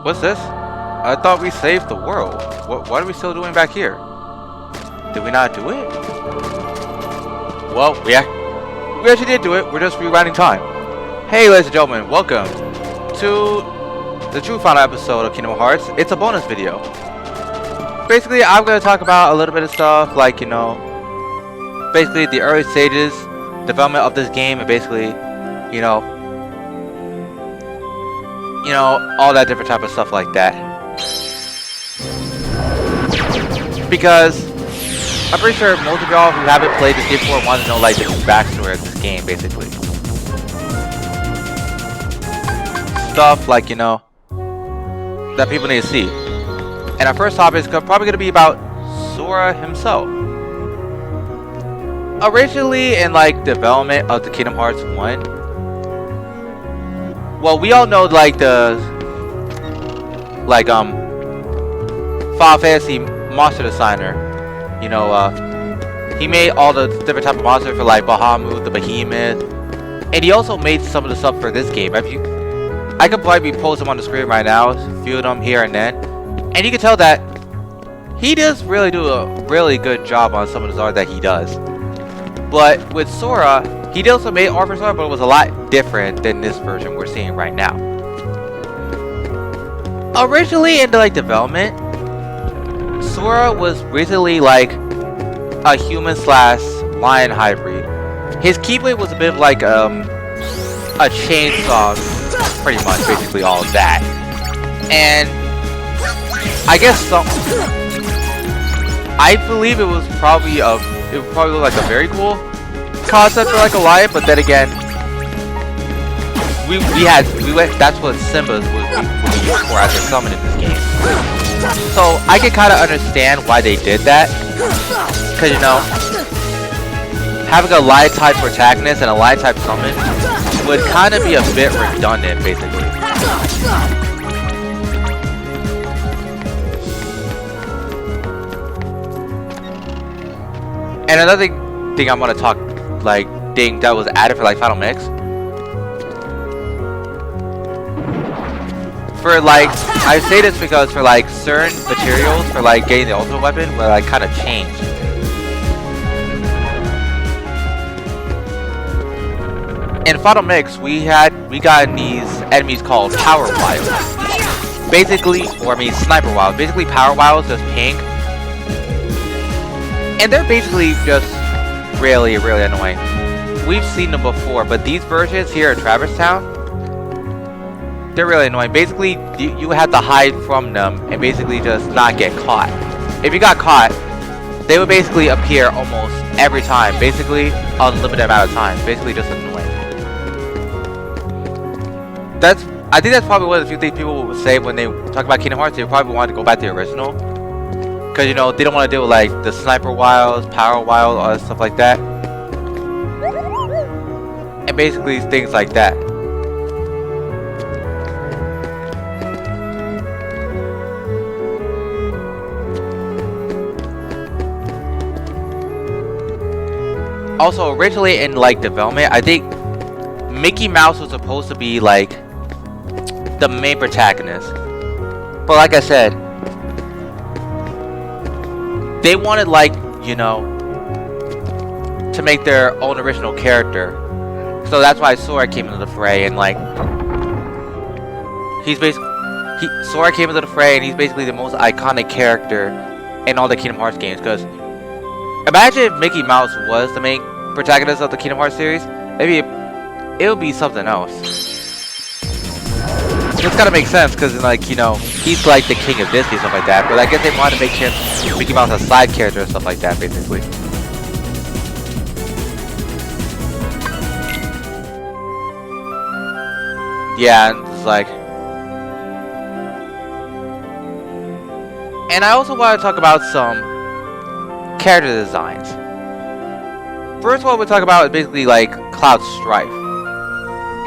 What's this? I thought we saved the world. What are we still doing back here? Did we not do it? Well, we actually did do it. We're just rewinding time. Hey, ladies and gentlemen, welcome to the true final episode of Kingdom Hearts. It's a bonus video. Basically, I'm going to talk about a little bit of stuff like, basically the early stages, development of this game, and basically, all that different type of stuff like that. Because I'm pretty sure most of y'all who haven't played this game before want to know like the backstory of this game, basically. Stuff like, that people need to see. And our first topic is probably going to be about Sora himself. Originally in like development of the Kingdom Hearts 1, well, we all know like Final Fantasy monster designer. He made all the different type of monsters for like Bahamut, the Behemoth, and he also made some of the stuff for this game. I could probably post them on the screen right now, a few of them here and then, and you can tell that he does really do a really good job on some of the art that he does. But with Sora, he also made art for Sora, but it was a lot different than this version we're seeing right now. Originally in like development, Sora was recently like a human/lion hybrid. His keyblade was a bit of like a chainsaw, pretty much, basically all of that. And I guess I believe it would probably look like a very cool concept for like a lion, but then again, that's what Simba would be used for as a summon in this game. So I can kind of understand why they did that, because having a lion type protagonist and a lion type summon would kind of be a bit redundant, basically. And another thing I'm gonna talk thing that was added for like Final Mix. For like, I say this because for like certain materials for like getting the ultimate weapon were like kind of changed. In Final Mix, we got these enemies called Power Wilds. Basically, Sniper Wilds. Basically, Power Wilds just pink. And they're basically just really, really annoying. We've seen them before, but these versions here at Traverse Town, they're really annoying. Basically, you have to hide from them and basically just not get caught. If you got caught, they would basically appear almost every time. Basically, unlimited amount of times. Basically, just annoying. I think that's probably one of the few things people would say when they talk about Kingdom Hearts. They probably want to go back to the original. Because, they don't want to deal with like the Sniper Wilds, Power Wilds, all that stuff like that. And basically things like that. Also, originally in like development, I think Mickey Mouse was supposed to be like the main protagonist. But like I said, they wanted like, to make their own original character. So that's why Sora came into the fray, and like Sora came into the fray, and he's basically the most iconic character in all the Kingdom Hearts games. Because imagine if Mickey Mouse was the main protagonist of the Kingdom Hearts series, maybe it would be something else. It's gotta make sense, because like, he's like the king of Disney and stuff like that. But I guess they wanted to make him Mickey Mouse a side character and stuff like that, basically. Yeah, and it's like, and I also want to talk about some character designs. First one we'll talk about is basically like Cloud Strife.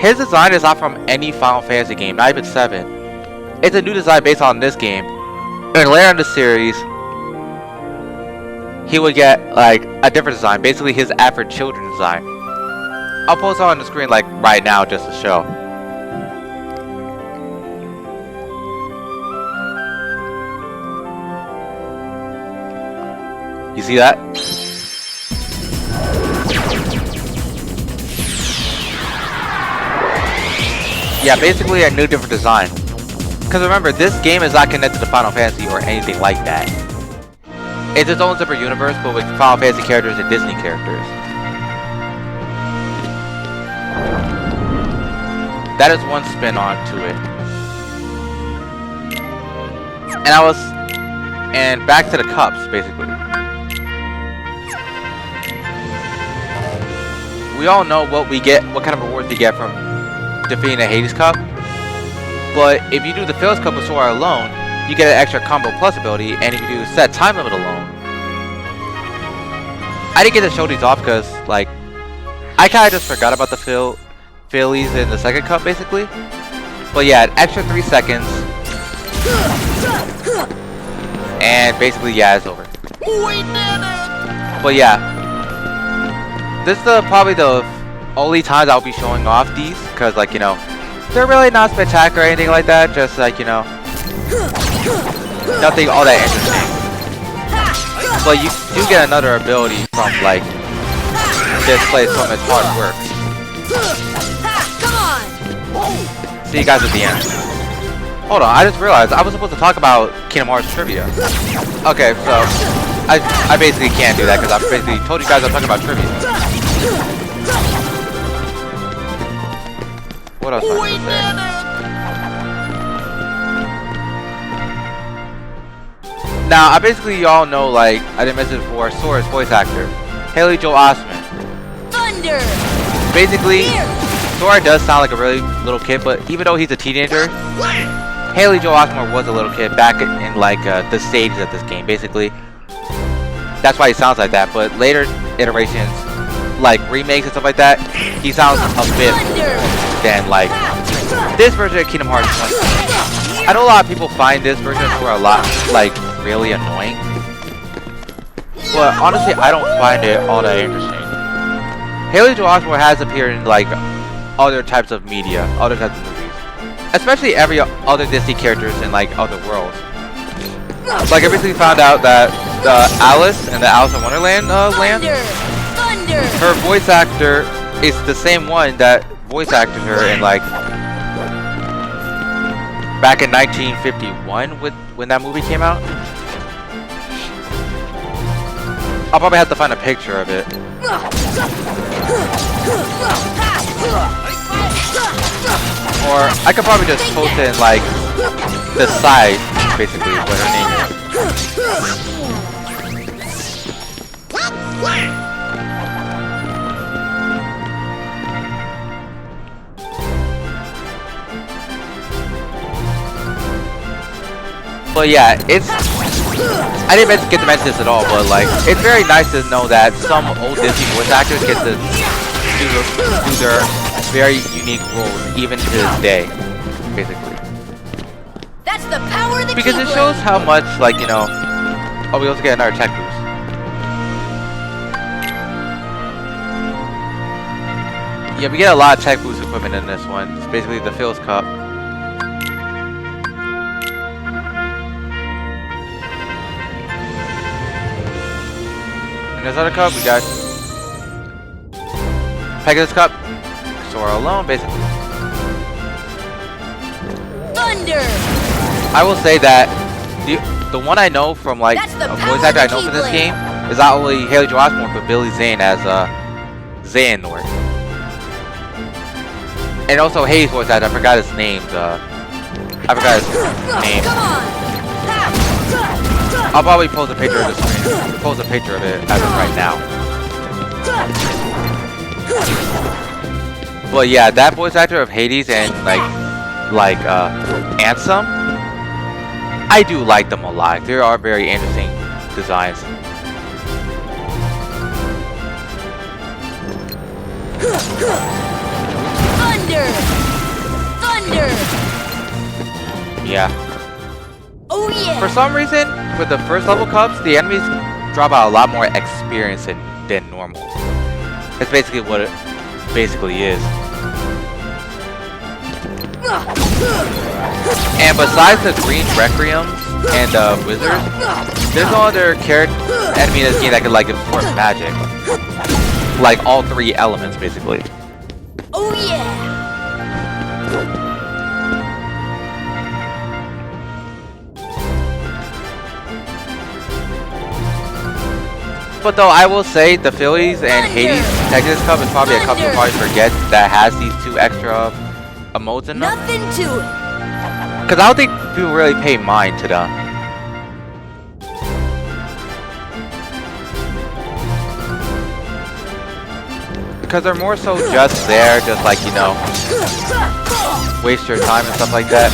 His design is not from any Final Fantasy game, not even 7. It's a new design based on this game. And later in the series, he would get like a different design, basically his Afro Children design. I'll post it on the screen like right now just to show. You see that? Yeah, basically a new different design. Because remember, this game is not connected to Final Fantasy or anything like that. It's its own separate universe, but with Final Fantasy characters and Disney characters. That is one spin on to it. And back to the cups, basically. We all know what kind of rewards we get from defeating the Hades Cup. But if you do the Fails Cup with Sora alone, you get an extra combo plus ability, and if you do set time limit alone, I didn't get to show these off because, like, I kind of just forgot about the Phillies in the second cup, basically. But yeah, an extra 3 seconds, and basically, yeah, it's over. But yeah, this is probably the only times I'll be showing off these, because, like, you know, they're really not spectacular or anything like that, just like, you know, nothing all that interesting. But you do get another ability from, like, this place from its hard work. See you guys at the end. Hold on, I just realized I was supposed to talk about Kingdom Hearts trivia. Okay, so I basically can't do that because I basically told you guys I'm talking about trivia. What else am I supposed to say? Now, I basically y'all know, like, I didn't mention it before, Sora's voice actor, Haley Joel Osment. Thunder! Basically, Sora does sound like a really little kid, but even though he's a teenager, Haley Joel Osment was a little kid back in like, the stages of this game, basically. That's why he sounds like that, but later iterations, like remakes and stuff like that, he sounds a bit than, like, this version of Kingdom Hearts 1. I know a lot of people find this version of Sora a lot, like, really annoying. But honestly, I don't find it all that interesting. Haley Joel Osment has appeared in, like, other types of media, other types of movies. Especially every other Disney characters in, like, other worlds. Like, I recently found out that Alice in the Alice in Wonderland land, her voice actor is the same one that voice acted her in, like, back in 1951 when that movie came out. I'll probably have to find a picture of it. Or I could probably just post it in, like, the side, basically, what her name is. But yeah, I didn't get to mention this at all, but, like, it's very nice to know that some old Disney voice actors get to do their very unique roles even to this day, basically. That's the power of the because it shows how much, like, you know. Oh, we also get another tech boost. Yeah, we get a lot of tech boost equipment in this one. It's basically the Phil's Cup. And this other cup, we got Pegasus Cup, Sora alone, basically. Thunder! I will say that the one I know from, like, a voice actor I know for this game is not only Haley Joel Osment, but Billy Zane as Xehanort. And also Hayes voice actor, I forgot his name. I'll probably post a picture of the screen. Post a picture of it as of right now. But yeah, that voice actor of Hades and like Ansem, I do like them a lot. They are very interesting designs. Thunder! Thunder! Yeah. Oh yeah! For some reason, with the first level cups, the enemies drop out a lot more experience than normal. That's basically what it basically is. And besides the green Requiems and the wizards, there's no other enemy in this game that could like absorb magic. Like all three elements, basically. Oh yeah! But though I will say the Phillies and Hades Texas Cup is probably a cup you probably forget that has these 2 extra emotes in them. Nothing to it. Because I don't think people really pay mind to them. Because they're more so just there, just like, you know, waste your time and stuff like that.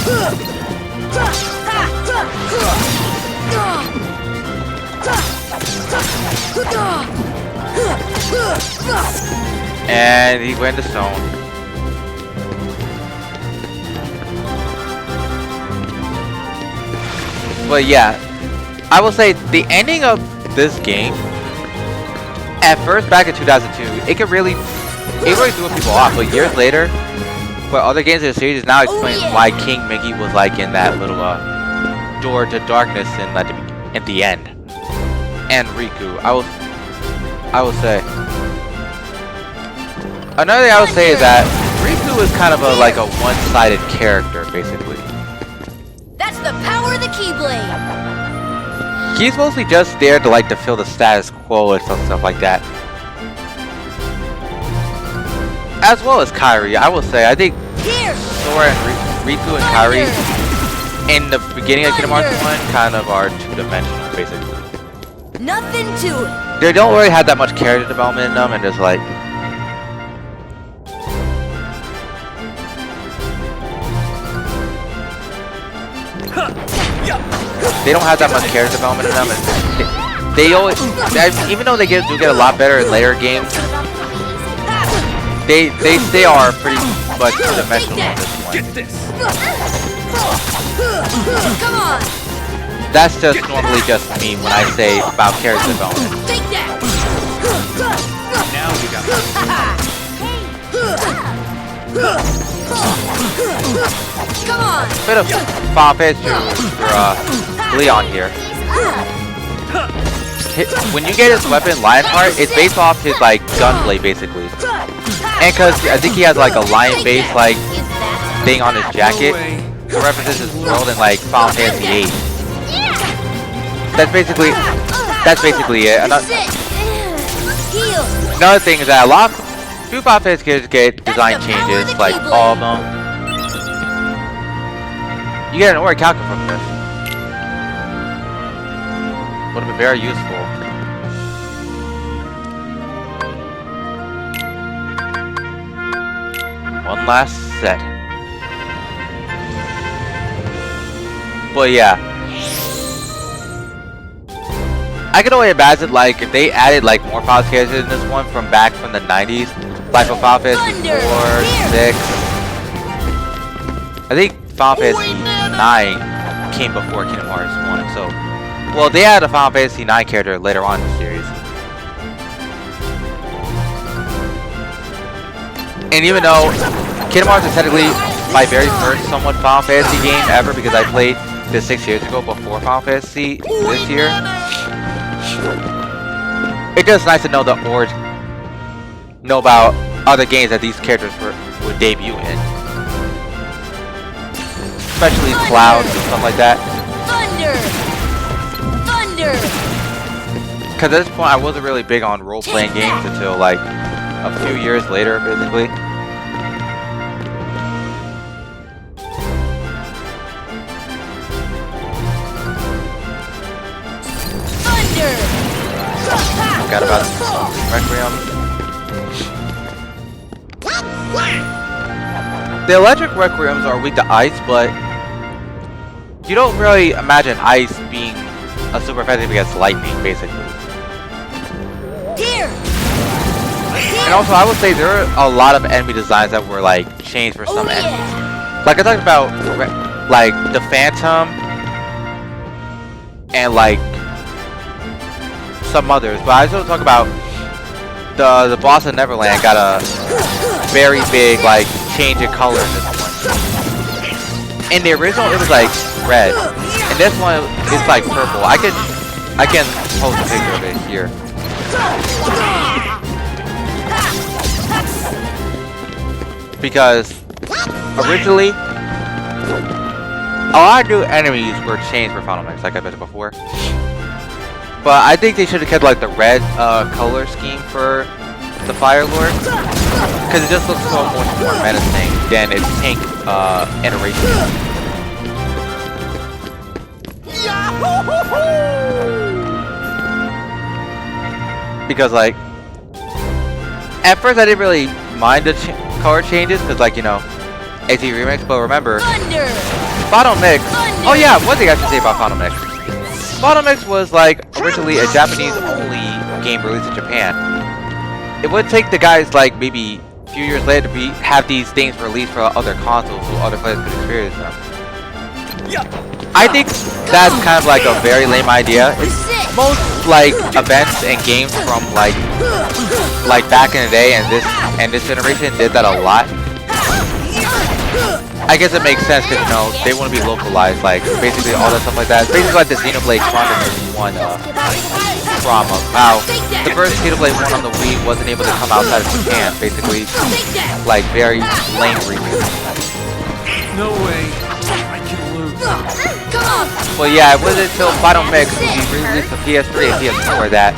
And he went to stone. But yeah, I will say the ending of this game, at first back in 2002, it really threw people off. But years later, for other games in the series, now explains why King Mickey was like in that little door to darkness at the end. And Riku, I will say. Another thing I would say is that Riku is kind of like a one-sided character, basically. That's the power of the Keyblade. He's mostly just there to like to fill the status quo and stuff like that. As well as Kairi, I will say. I think Sora and Riku and Kairi in the beginning of Kingdom Hearts 1 kind of are two-dimensional, basically. Nothing to it. They don't really have that much character development in them, and just like they don't have that much character development in them, and they always, even though they do get a lot better in later games, they are pretty much two-dimensional at this point. Get this. Come on. That's just normally just me when I say about character development. Take that. Now we got Come on. Bit of Final Fantasy for Leon here. When you get his weapon, Lionheart, it's based off his like gunblade basically. And cause I think he has like a lion base like thing on his jacket, it represents his world in like Final Fantasy 8. That's basically it. Another thing is that a lot of few Final Fantasy characters get design changes, like all of them. You get an Ori Calca from this. Would have been very useful. One last set. But yeah. I can only imagine like if they added like more Final Fantasy characters in this one from back from the 90s. Like for Final Fantasy 4, 6. I think Final Fantasy 9 came before Kingdom Hearts 1, so well they added a Final Fantasy 9 character later on in the series. And even though Kingdom Hearts is technically my very first somewhat Final Fantasy game ever because I played this 6 years ago before Final Fantasy this year, it's just nice to know know about other games that these characters would debut in. Especially Cloud and stuff like that. Thunder! Because at this point I wasn't really big on role-playing games until like a few years later, basically. Forgot about Requiem. The electric Requiems are weak to ice, but you don't really imagine ice being a super effective against lightning, basically. Here. And also, I would say there are a lot of enemy designs that were like changed for some enemies. Like I talked about, like the Phantom and like some others, but I just want to talk about the boss of Neverland got a very big like change in color in this one. In the original, it was like red, and this one is like purple. I can post a picture of it here. Because originally, a lot of new enemies were changed for Final Mix, like I mentioned before. But I think they should have kept like the red color scheme for the Fire Lord, because it just looks so much more menacing than its pink iteration. Because like, at first I didn't really mind the color changes, because like, you know, AT Remix, but remember, Thunder! Final Mix, oh yeah, one thing I should say about Final Mix. Final Mix was like originally a Japanese only game released in Japan. It would take the guys like maybe a few years later to have these things released for other consoles so other players could experience them. I think that's kind of like a very lame idea. Most like events and games from like back in the day and this generation did that a lot. I guess it makes sense because, you know, they want to be localized, like basically all that stuff like that. It's basically like the Xenoblade Chronicles 1 from how the first Xenoblade 1 on the Wii wasn't able to come outside of Japan, basically like very lame remake. No way. I can lose. Well, yeah, it wasn't until Final Mix would be released for PS3 and PS4 that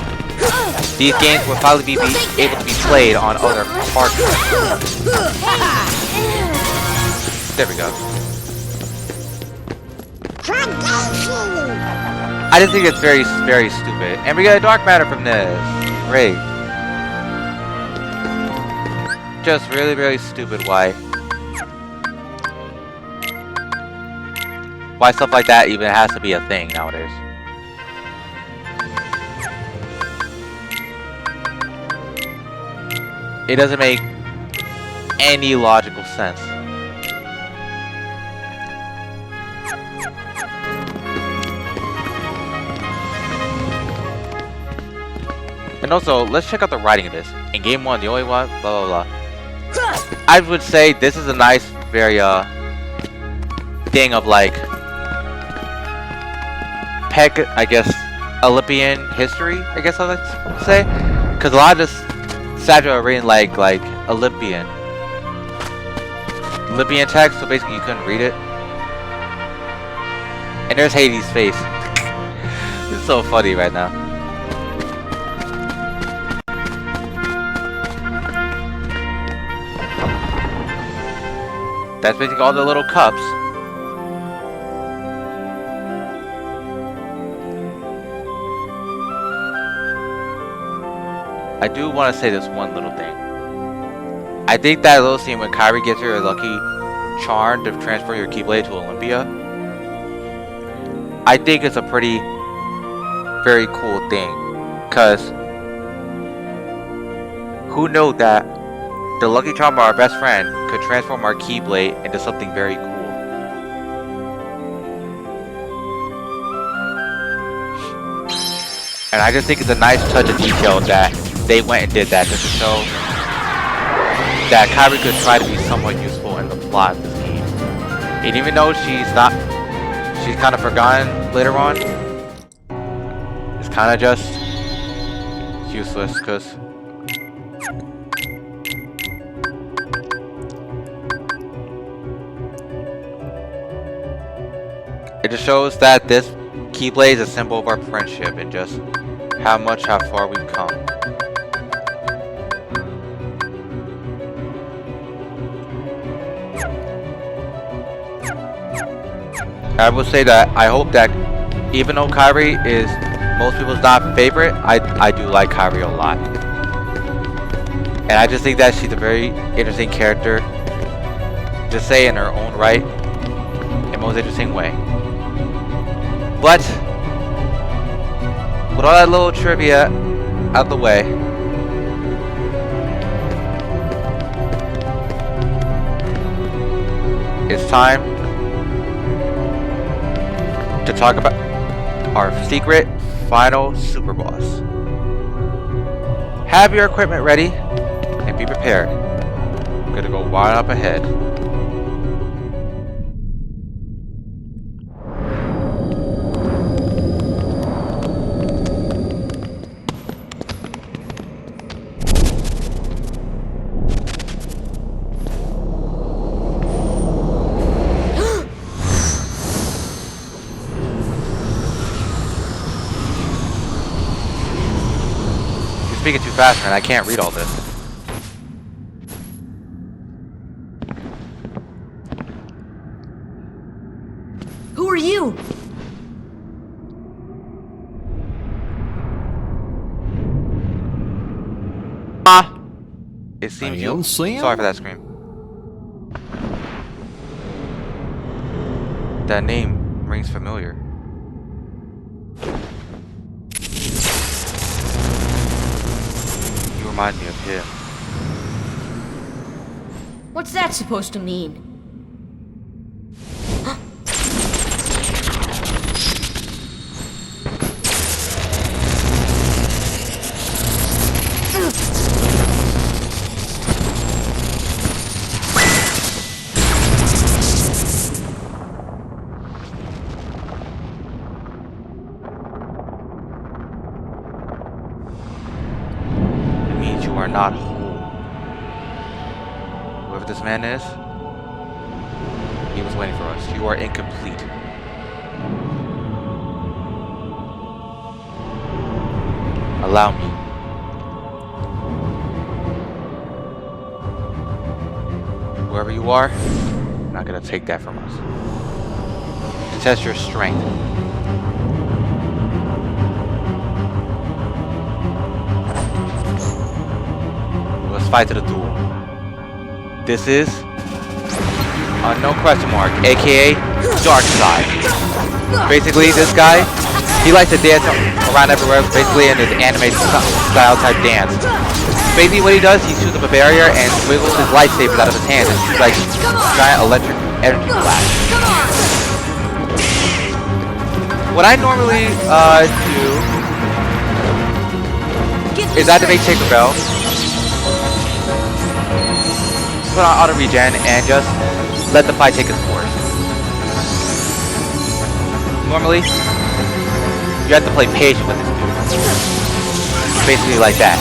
these games would probably be able to be played on other hardware. There we go. I just think it's very, very stupid. And we got a dark matter from this. Great. Just really, really stupid why stuff like that even has to be a thing nowadays. It doesn't make any logical sense. And also, let's check out the writing of this. In game 1, the only one, blah blah blah. I would say this is a nice, very thing of like I guess Olympian history, I guess I would say, because a lot of this statue are written like Olympian text, so basically you couldn't read it. And there's Hades' face. It's so funny right now. That's basically all the little cups. I do want to say this one little thing. I think that little scene when Kairi gets her lucky charm to transfer your Keyblade to Olympia, I think it's a pretty, very cool thing. Because who knew that the lucky charm of our best friend could transform our Keyblade into something very cool. And I just think it's a nice touch of detail that they went and did that just to show that Kairi could try to be somewhat useful in the plot of this game. And even though she's kind of forgotten later on, it's kind of just useless because it just shows that this Keyblade is a symbol of our friendship and just how far we've come. I will say that I hope that even though Kairi is most people's not favorite, I do like Kairi a lot. And I just think that she's a very interesting character, just say in her own right, in most interesting way. But with all that little trivia out the way, it's time to talk about our secret final super boss. Have your equipment ready and be prepared. I'm gonna go wide up ahead. speaking too fast, man. I can't read all this. Who are you? It seems I you. am Sam? Sorry for that scream. That name rings familiar. You remind me of him. What's that supposed to mean? Are not whole. Whoever this man is, he was waiting for us. You are incomplete. Allow me. Whoever you are, you're not gonna take that from us. To test your strength. Let's fight to the duel. This is no question mark, aka Dark Side. Basically, this guy, he likes to dance around everywhere, basically in his anime style type dance. Basically, what he does, he shoots up a barrier and wiggles his lightsabers out of his hands and shoots like giant electric energy blast. What I normally do is activate Tinkerbell. Put on auto regen and just let the fight take its course. Normally, you have to play patient with this dude. Basically like that.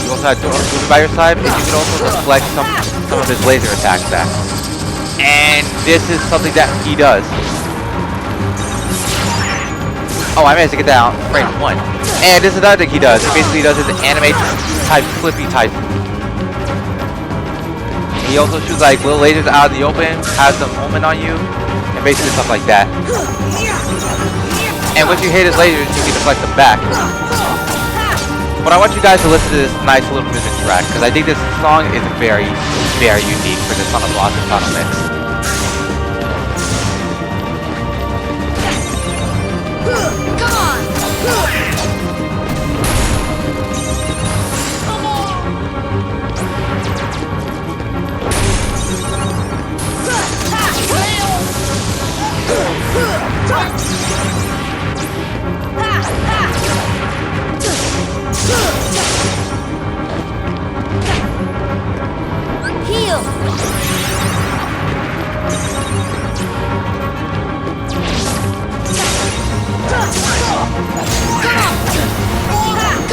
You also have Bounes by your side, but you can also reflect some of his laser attacks back. And this is something that he does. Oh, I managed to get that out frame 1. And this is another thing he does. He basically does his anime type flippy type. He also shoots like little lasers out in the open, has them homing on you, and basically stuff like that. And once you hit his lasers, you can deflect them back. But I want you guys to listen to this nice little music track, because I think this song is very, very unique for the Son of Boss and Final Mix. Come on! Heal!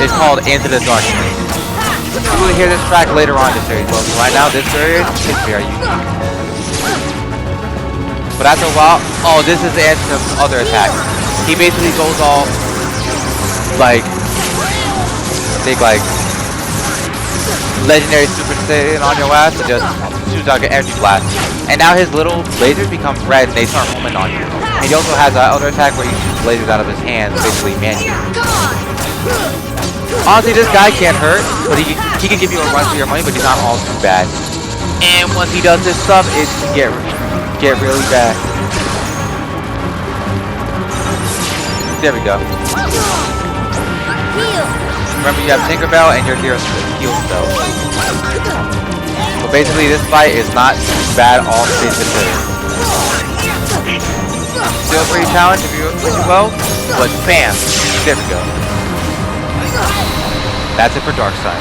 It's called Into the Darkness. You will hear this track later on in the series, but right now this period is very unique. But after a while, oh, this is the answer to other attacks. He basically goes all like, I think like legendary Super Saiyan on your ass and just shoots out an energy blast. And now his little lasers become red and they start homing on you. And he also has that other attack where he shoots lasers out of his hands, basically manually. Honestly, this guy can't hurt, but he can give you a run for your money, but he's not all too bad. And once he does this stuff, it can get really bad. There we go. Remember, you have Tinkerbell and your heal spell. But basically, this fight is not bad all things considered. Still a pretty challenge if you will, but bam, there we go. That's it for Darkseid.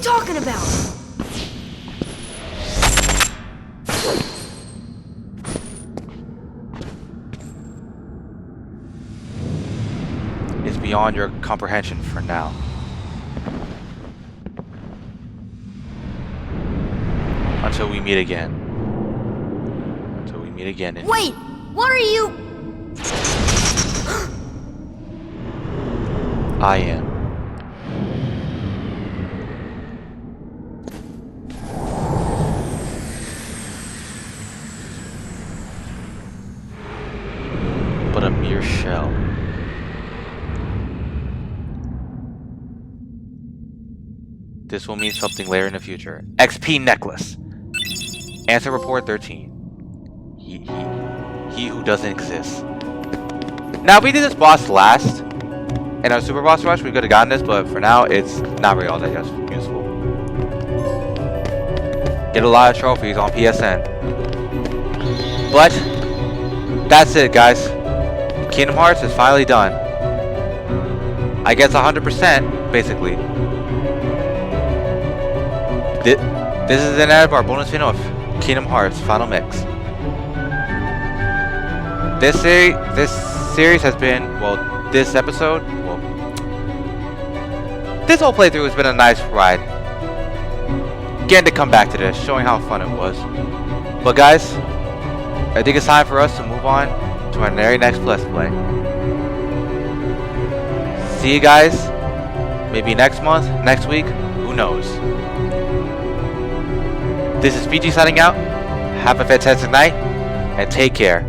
talking about? It's beyond your comprehension for now. Until we meet again. Until we meet again. Wait! What are you? I am. But a mere shell. This will mean something later in the future. XP necklace. Answer report 13. He who doesn't exist. Now, if we did this boss last, in our super boss rush, we could have gotten this, but for now, it's not really all that useful. Get a lot of trophies on PSN. But, that's it, guys. Kingdom Hearts is finally done. I guess 100%, basically. This is the end of our bonus video of Kingdom Hearts Final Mix. This series has been, well, this episode, well, this whole playthrough has been a nice ride. Getting to come back to this, showing how fun it was. But guys, I think it's time for us to move on to our very next Let's Play. See you guys, maybe next month, next week, who knows. This is PG signing out. Have a fantastic night, and take care.